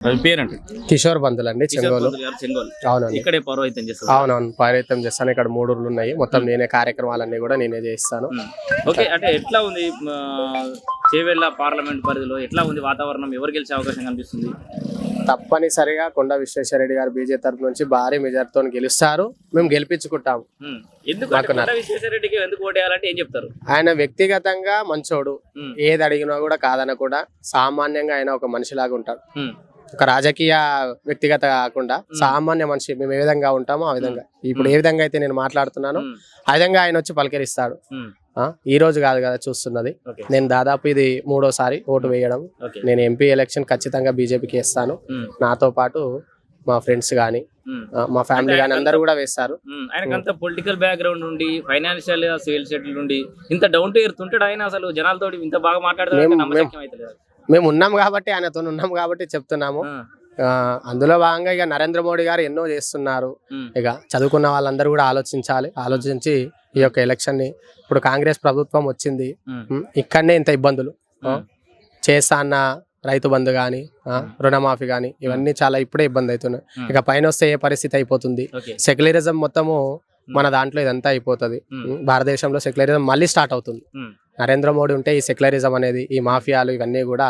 పేరండి కిషోర్ బంధులు అండి, చెంగోలు. అవునండి, ఇక్కడే పౌరోహిత్యం చేస్తారు. అవునవును, పౌరోహిత్యం చేస్తాను. ఇక్కడ 3 ఊర్లు ఉన్నాయి, మొత్తం నేనే కార్యక్రమాలన్నీ కూడా నేనే చేస్తాను. ఓకే, అంటే ఎట్లా ఉంది చేవెళ్ళ పార్లమెంట్ పరిధిలో ఎట్లా ఉంది వాతావరణం? ఎవరు గెలిచే అవకాశం కనిపిస్తుంది? తప్పనిసరిగా కొండా విశ్వేశ్వరరెడ్డి గారు బీజేపీ తరఫు నుంచి భారీ మెజార్టీతో గెలుస్తారు, మేము గెలిపించుకుంటాము. ఎందుకు విశ్వేశ్వరరెడ్డికి ఎందుకు ఓటేయాలంటే ఏం చెప్తారు? ఆయన వ్యక్తిగతంగా మంచోడు, ఏది అడిగినా కూడా కాదనకుండా సామాన్యంగా ఆయన ఒక మనిషిలాగా ఉంటాడు. ఒక రాజకీయ వ్యక్తిగత కాకుండా సామాన్య మనిషి, మేము ఏ విధంగా ఉంటామో ఆ విధంగా, ఇప్పుడు ఏ విధంగా అయితే నేను మాట్లాడుతున్నానో ఆ విధంగా ఆయన వచ్చి పలకరిస్తాడు. ఈ రోజు కాదు కదా చూస్తున్నది, నేను దాదాపు ఇది 3వ ఓటు వేయడం. నేను ఎంపీ ఎలక్షన్ ఖచ్చితంగా బీజేపీకి వేస్తాను. నాతో పాటు మా ఫ్రెండ్స్ గానీ మా ఫ్యామిలీ గానీ అందరూ కూడా వేస్తారు. ఆయనకంత పొలిటికల్ బ్యాక్గ్రౌండ్ నుండి, ఫైనాన్షియల్ సేల్ సెటిల్ నుండి ఇంత డౌన్ టు ఎర్త్ ఉంటాడు ఆయన. అసలు జనాలతో ఇంత బాగా మాట్లాడతారు. మేము ఉన్నాం కాబట్టి, ఆయనతో ఉన్నాం కాబట్టి చెప్తున్నాము. అందులో భాగంగా ఇక నరేంద్ర మోడీ గారు ఎన్నో చేస్తున్నారు. ఇక చదువుకున్న వాళ్ళందరూ కూడా ఆలోచించి ఈ యొక్క ఎలక్షన్ ని, ఇప్పుడు కాంగ్రెస్ ప్రభుత్వం వచ్చింది, ఇక్కడనే ఇంత ఇబ్బందులు చేస్తా అన్న రైతు బంధు గాని, రుణమాఫీ గాని, ఇవన్నీ చాలా ఇప్పుడే ఇబ్బంది అవుతున్నాయి. ఇక పైన వస్తే ఏ పరిస్థితి అయిపోతుంది? సెక్యులరిజం మొత్తము మన దాంట్లో ఇదంతా అయిపోతుంది. భారతదేశంలో సెక్యులరిజం మళ్ళీ స్టార్ట్ అవుతుంది. నరేంద్ర మోడీ ఉంటే ఈ సెక్యులరిజం అనేది, ఈ మాఫియాలు ఇవన్నీ కూడా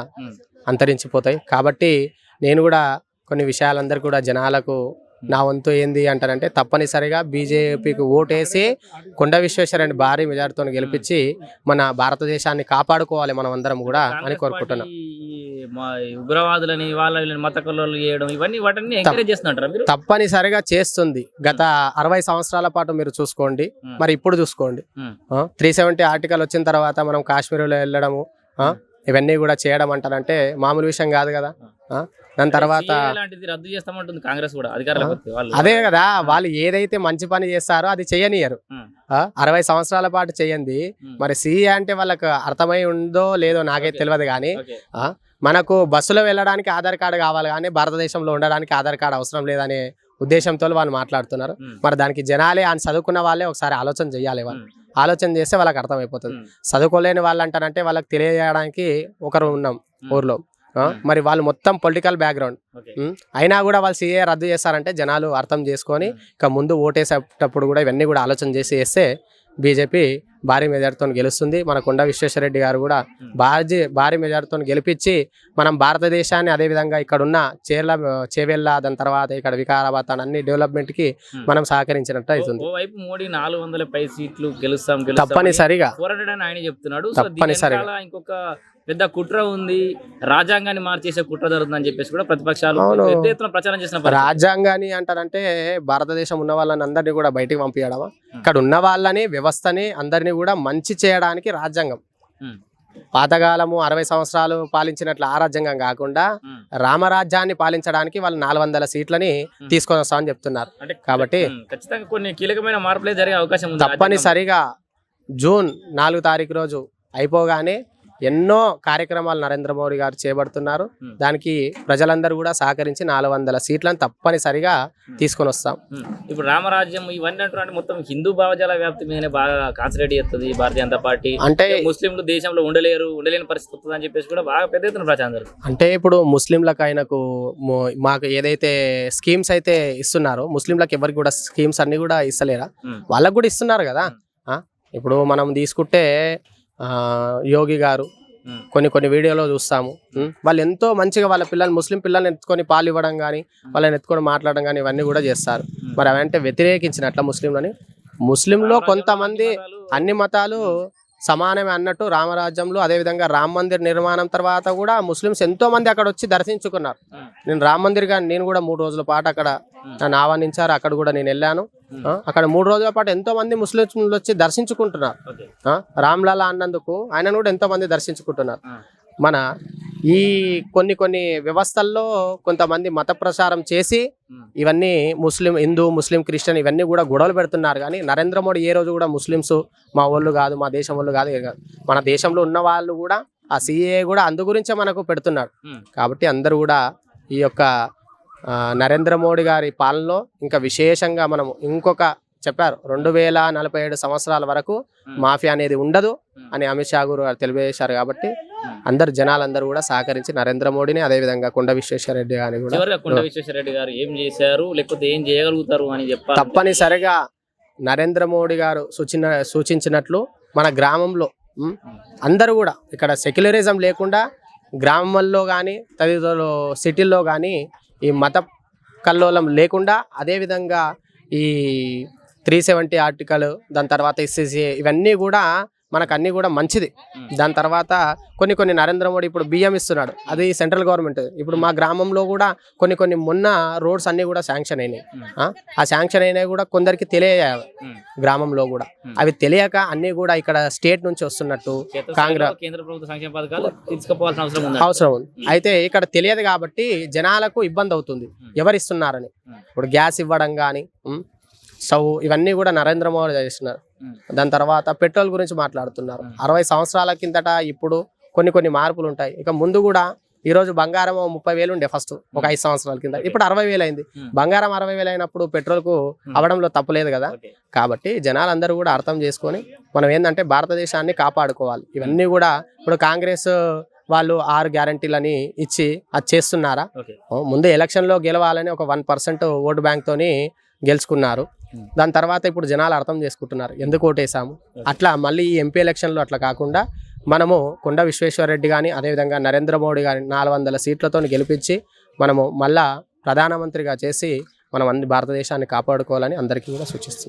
అంతరించిపోతాయి. కాబట్టి నేను కూడా కొన్ని విషయాలందరూ కూడా జనాలకు నా వంతు ఏంది అంటారంటే, తప్పనిసరిగా బీజేపీకి ఓటేసి కొండా విశ్వేశ్వరరెడ్డి భారీ మెజార్టీతో గెలిపించి మన భారతదేశాన్ని కాపాడుకోవాలి మనం అందరం కూడా అని కోరుకుంటున్నాం. ఉగ్రవాదులని వాళ్ళని మత కల్లోలు చేయడం ఇవన్నీ వాటిని ఎంకరేజ్ చేస్తున్నారు. తప్పనిసరిగా చేస్తుంది. గత 60 సంవత్సరాల పాటు మీరు చూసుకోండి, మరి ఇప్పుడు చూసుకోండి. 370 ఆర్టికల్ వచ్చిన తర్వాత మనం కాశ్మీర్లో వెళ్ళడము, ఇవన్నీ కూడా చేయడం అంటారంటే మామూలు విషయం కాదు కదా. దాని తర్వాత రద్దు చేస్తామంటుంది కాంగ్రెస్ కూడా అధికారులకు. అదే కదా, వాళ్ళు ఏదైతే మంచి పని చేస్తారో అది చేయనియరు. 60 సంవత్సరాల పాటు చేయండి. మరి సిఏ అంటే వాళ్ళకు అర్థమై ఉందో లేదో నాకైతే తెలియదు, కానీ మనకు బస్సులో వెళ్ళడానికి ఆధార్ కార్డు కావాలి, కానీ భారతదేశంలో ఉండడానికి ఆధార్ కార్డు అవసరం లేదనే ఉద్దేశంతో వాళ్ళు మాట్లాడుతున్నారు. మరి దానికి జనాలే, ఆయన చదువుకున్న వాళ్ళే ఒకసారి ఆలోచన చేయాలి. వాళ్ళు ఆలోచన చేస్తే వాళ్ళకి అర్థమైపోతుంది. చదువుకోలేని వాళ్ళు అంటారంటే వాళ్ళకి తెలియజేయడానికి ఒకరు ఉన్నాం ఊర్లో. మరి వాళ్ళు మొత్తం పొలిటికల్ బ్యాక్గ్రౌండ్ అయినా కూడా వాళ్ళు సీఏ రద్దు చేస్తారంటే జనాలు అర్థం చేసుకొని ఇక ముందు ఓటేసేటప్పుడు కూడా ఇవన్నీ కూడా ఆలోచన చేసి వేస్తే బీజేపీ భారీ మెజార్టీతో గెలుస్తుంది. మన కొండా విశ్వేశ్వరరెడ్డి గారు కూడా భారీ మెజార్టీతో గెలిపించి మనం భారతదేశాన్ని, అదేవిధంగా ఇక్కడ ఉన్న చేవెళ్ళ, దాని తర్వాత ఇక్కడ వికారాబాద్ అన్ని డెవలప్మెంట్ కి మనం సహకరించినట్టు అవుతుంది. మోడీ 400 పై సీట్లు గెలుస్తాం తప్పనిసరిగా ఆయన చెప్తున్నాడు. తప్పనిసరిగా ఇంకొక పెద్ద కుట్ర ఉంది, రాజ్యాంగాన్ని మార్చేసే కుట్ర జరుగుతుందని చెప్పేసి కూడా ప్రతిపక్షాలు పెద్ద ఎత్తున ప్రచారం చేసిన. రాజ్యాంగాన్ని అంటారంటే భారతదేశం ఉన్న వాళ్ళని అందరినీ కూడా బయటికి పంపించడమా? ఇక్కడ ఉన్న వాళ్ళని, వ్యవస్థని అందరినీ కూడా మంచి చేయడానికి రాజ్యాంగం. పాతకాలము 60 సంవత్సరాలు పాలించినట్లు ఆ రాజ్యాంగం కాకుండా రామరాజ్యాన్ని పాలించడానికి వాళ్ళు 400 సీట్లని తీసుకొని వస్తామని చెప్తున్నారు. కాబట్టి ఖచ్చితంగా కొన్ని కీలకమైన మార్పులే జరిగే అవకాశం ఉంది. తప్పనిసరిగా జూన్ 4 తారీఖు రోజు అయిపోగానే ఎన్నో కార్యక్రమాలు నరేంద్ర మోడీ గారు చేపడుతున్నారు. దానికి ప్రజలందరూ కూడా సహకరించి 400 సీట్లను తప్పనిసరిగా తీసుకొని వస్తాం. ఇప్పుడు రామరాజ్యం ఇవన్నీ అంటే మొత్తం హిందూ భావజాల వ్యాప్తి మీదనే బాగా కాన్సన్ట్రేట్ చేస్తుంది భారతీయ జనతా పార్టీ. అంటే ముస్లింలు దేశంలో ఉండలేని పరిస్థితి వస్తుంది అని చెప్పేసి కూడా బాగా పెద్ద ఎత్తున ప్రచారం జరుగుతుంది. అంటే ఇప్పుడు ముస్లింలకు ఆయనకు మాకు ఏదైతే స్కీమ్స్ అయితే ఇస్తున్నారో, ముస్లింలకు ఎవరికి కూడా స్కీమ్స్ అన్ని కూడా ఇస్తలేరా? వాళ్ళకు కూడా ఇస్తున్నారు కదా. ఇప్పుడు మనం తీసుకుంటే యోగి గారు కొన్ని వీడియోలో చూస్తాము, వాళ్ళు ఎంతో మంచిగా వాళ్ళ పిల్లలు, ముస్లిం పిల్లల్ని ఎత్తుకొని పాలు ఇవ్వడం కానీ, వాళ్ళని ఎత్తుకొని మాట్లాడడం కానీ ఇవన్నీ కూడా చేస్తారు. మరి అవంటే వ్యతిరేకించినట్ల ముస్లింలో కొంతమంది, అన్ని మతాలు సమానమే అన్నట్టు రామరాజ్యంలో, అదేవిధంగా రామ మందిర్ నిర్మాణం తర్వాత కూడా ముస్లిమ్స్ ఎంతో మంది అక్కడ వచ్చి దర్శించుకున్నారు. నేను రామ మందిర్ గాని నేను కూడా 3 రోజుల పాటు అక్కడ నన్ను ఆహ్వానించారు, అక్కడ కూడా నేను వెళ్ళాను. అక్కడ 3 రోజుల పాటు ఎంతో మంది ముస్లింలు వచ్చి దర్శించుకుంటున్నారు. రామ్లాలా అన్నందుకు ఆయనను కూడా ఎంతో మంది దర్శించుకుంటున్నారు. మన ఈ కొన్ని వ్యవస్థల్లో కొంతమంది మత ప్రచారం చేసి ఇవన్నీ హిందూ, ముస్లిం, క్రిస్టియన్ ఇవన్నీ కూడా గొడవలు పెడుతున్నారు. కానీ నరేంద్ర మోడీ ఏ రోజు కూడా ముస్లిమ్స్ మా వాళ్ళు కాదు, మా దేశం వాళ్ళు కాదు, మన దేశంలో ఉన్న వాళ్ళు కూడా ఆ సిఏ కూడా అందు గురించే మనకు పెడుతున్నాడు. కాబట్టి అందరూ కూడా ఈ యొక్క నరేంద్ర మోడీ గారి పాలనలో ఇంకా విశేషంగా మనము ఇంకొక చెప్పారు 2047 సంవత్సరాల వరకు మాఫియా అనేది ఉండదు అని అమిత్ షా గారు తెలియజేశారు. కాబట్టి అందరు జనాలందరూ కూడా సహకరించి నరేంద్ర మోడీని అదే విధంగా కొండ విశ్వేశ్వరరెడ్డి గారిని కూడా చివరిగా కొండ విశ్వేశ్వరరెడ్డి గారు ఏం చేశారు లేకపోతే ఏం చేయగలుగుతారు అని చెప్పాలి. తప్పనిసరిగా నరేంద్ర మోడీ గారు సూచించినట్లు మన గ్రామంలో అందరూ కూడా ఇక్కడ సెక్యులరిజం లేకుండా గ్రామాల్లో కానీ తదితర సిటీల్లో కానీ ఈ మత కల్లోలం లేకుండా అదేవిధంగా ఈ 370 ఆర్టికల్ దాని తర్వాత SCC ఇవన్నీ కూడా మనకు అన్నీ కూడా మంచిది. దాని తర్వాత కొన్ని నరేంద్ర మోడీ ఇప్పుడు బియ్యం ఇస్తున్నాడు, అది సెంట్రల్ గవర్నమెంట్. ఇప్పుడు మా గ్రామంలో కూడా కొన్ని మొన్న రోడ్స్ అన్నీ కూడా శాంక్షన్ అయినాయి. ఆ శాంక్షన్ అయినాయి కూడా కొందరికి తెలియదు గ్రామంలో కూడా, అవి తెలియక అన్నీ కూడా ఇక్కడ స్టేట్ నుంచి వస్తున్నట్టు కాంగ్రెస్ కేంద్ర ప్రభుత్వ సంక్షేమ పథకాలు తీసుకోవాల్సిన అవసరం ఉంది. అయితే ఇక్కడ తెలియదు కాబట్టి జనాలకు ఇబ్బంది అవుతుంది ఎవరిస్తున్నారని. ఇప్పుడు గ్యాస్ ఇవ్వడం కానీ స్టవ్ ఇవన్నీ కూడా నరేంద్ర మోడీ చేస్తున్నారు. దాని తర్వాత పెట్రోల్ గురించి మాట్లాడుతున్నారు. 60 సంవత్సరాల కిందట ఇప్పుడు కొన్ని మార్పులు ఉంటాయి. ఇక ముందు కూడా ఈ రోజు బంగారం 30,000 ఉండే ఫస్ట్ ఒక 5 సంవత్సరాల కింద, ఇప్పుడు 60,000 అయింది. బంగారం 60,000 అయినప్పుడు పెట్రోల్ కు అవడంలో తప్పులేదు కదా. కాబట్టి జనాలందరూ కూడా అర్థం చేసుకొని మనం ఏంటంటే భారతదేశాన్ని కాపాడుకోవాలి. ఇవన్నీ కూడా ఇప్పుడు కాంగ్రెస్ వాళ్ళు 6 గ్యారంటీలని ఇచ్చి అది చేస్తున్నారా? ముందు ఎలక్షన్ లో గెలవాలని ఒక 1% ఓటు బ్యాంక్ తోని గెలుచుకున్నారు. దాని తర్వాత ఇప్పుడు జనాలు అర్థం చేసుకుంటున్నారు ఎందుకు ఓటేసాము. అట్లా మళ్ళీ ఈ ఎంపీ ఎలక్షన్లో అట్లా కాకుండా మనము కొండ విశ్వేశ్వరరెడ్డి కానీ అదేవిధంగా నరేంద్ర మోడీ కానీ 400 సీట్లతో గెలిపించి మనము మళ్ళా ప్రధానమంత్రిగా చేసి మనం అన్ని భారతదేశాన్ని కాపాడుకోవాలని అందరికీ కూడా సూచిస్తుంది.